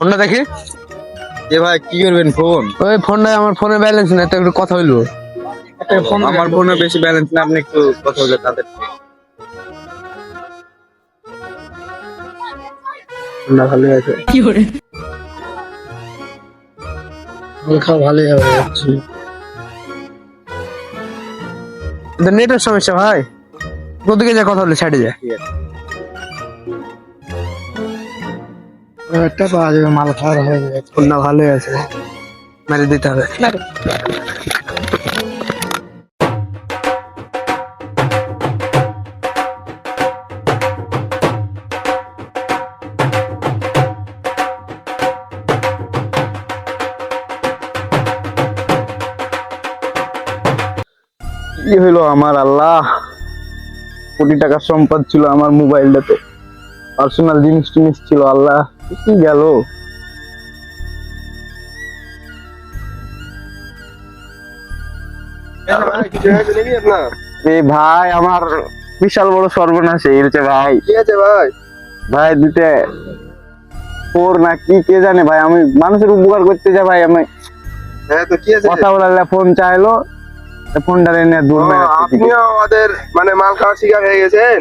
ফোনটা দেখি। এ ভাই কি করবেন ফোন? ওই ফোনটা আমার ফোনে ব্যালেন্স নেই, তো একটু কথা হইলো। আমার ফোনে বেশি ব্যালেন্স না, আপনি একটু কথা বলে তাদের। না ভালোই আছে। কি করে খাওয়া ভালোই হবে। নেটের সমস্যা ভাই, ওদিকে যা কথা বলে সাইডে যায়। একটা পাওয়া যাবে, মাল খাওয়ার হয়ে যাবে। ফোনটা ভালোই আছে, মেরে দিতে হবে। কি হইলো আমার আল্লাহ, কোটি টাকার সম্পদ ছিল আমার মোবাইলটাতে, পার্সোনাল জিনিস টিনিস ছিল, আল্লাহ কি গেল। ভাই আমার বিশাল বড় সর্বনাশ হয়েছে ভাই। কি আছে ভাই? ভাই দুটো ফোর না কি কে জানে ভাই, আমি মানুষের উপকার করতে যাই ভাই, আমি হ্যাঁ তো কি আছে? কথা বলালে ফোন চাইলো, ফোনটা এনে দূর মেরে আপনিও ওদের মানে মাল খাওয়ার শিকার হয়ে গেছেন।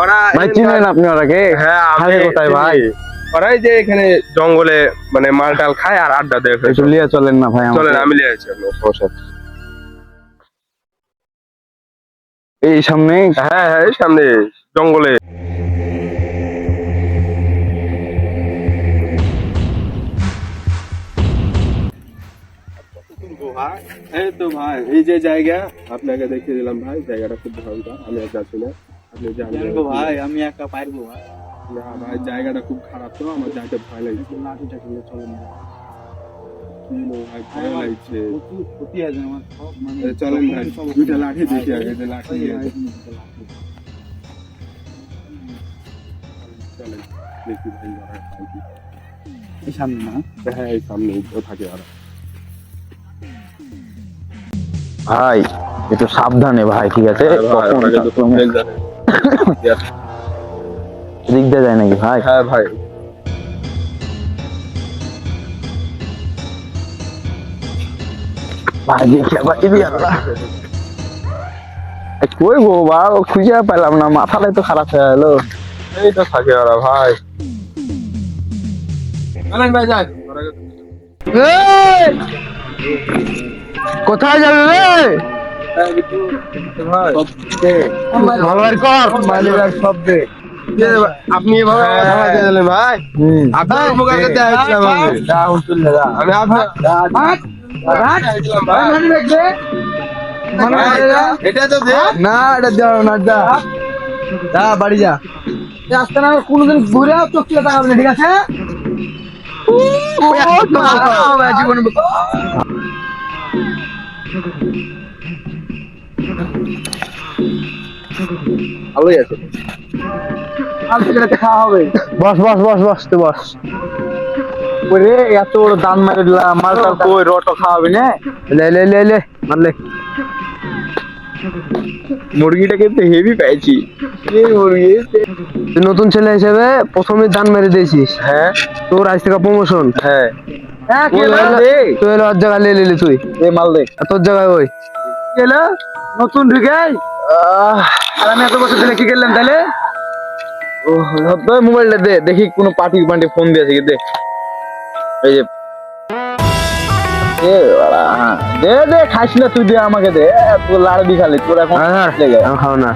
ওরা ভাই চিনেন আপনি ওরাকে? হ্যাঁ থাকে কোথায় ভাই? ওরাই যে এখানে জঙ্গলে মানে মাল টাল খায় আর আড্ডা দেয়। একটু লিয়ে চলেন না ভাই, চলেন আমি লিয়ে আছি আপনার সমস্যা। এই সামনে। হ্যাঁ হ্যাঁ এই সামনে জঙ্গলে। এই তো ভাই এই যে জায়গা আপনাকে দেখিয়ে দিলাম ভাই, জায়গাটা খুব ভয়ঙ্কর, আমি একা আছি না, আপনি জানেন ভাই আমি একা পারবো ভাই। না ভাই জায়গাটা খুব খারাপ, তো আমার যাইতে ভয় লাগছে। লাঠিটা কিনে চলেন না কি লো ভাই, ভয় লাগছে। ক্ষতি আছে আমার সব, মানে চলেন ভাই দুইটা লাঠি দেখি আগে, যে লাঠি চলেন দেখি ভাই ওরা খায় কি। এই সামনে না? হ্যাঁ এই সামনে তো থাকে ওরা। ভাই একটু সাবধানে ভাই, ঠিক আছে? দিক দিয়ে যায় নাকি ভাই? হ্যাঁ ভাই ভাই দেখি আবার দিবি আল্লাহ। কই গো বা খুঁজে পেলাম না, মাথাটাই তো খারাপ হয়ে গেলো। এই তো থাকে ওরা ভাই। ভাই যাই। কোথায় যাবে রে? আপনি এভাবে ধামাতে দিলেন ভাই, আপনার উপকার করতে আসছিলাম আমি এটা তো না এটা দেওয়া না, যা বাড়ি যা। রাস্তা না কোনোদিন ঘুরে চোখ তুলে তাকাবে না, ঠিক আছে? ভালোই আছে। আর সিগারেট খাওয়া হবে। বস বস বস বস তুই বস। ওরে এত বড় দান মারে দিলাম, মালটা কই রটো খাওয়াবি না? লে লে লে লে মারলে। মুরগিটাকে তো হেভি পাইছি। এই মুরগি তুই নতুন ছেলে হিসেবে প্রথমে দান মেরে দিয়েছিস। হ্যাঁ তোর আজ থেকে প্রমোশন। হ্যাঁ হ্যাঁ তুই তুই এলো আর জায়গায় লিয়ে নিলি তুই, মাল দে। আর তোর জায়গায় ওই গেলো নতুন ঢুকে আর আমি এত বছর ধরে কি করলাম তাহলে? মোবাইলটা দে দেখি কোনো পার্টি পার্টি ফোন দিয়েছে কি, দে। এই যে দে দে, খাইস না তুই, দে আমাকে দে। তোর লাড়বি খালি, তোর এখন হ্যাঁ খাও না।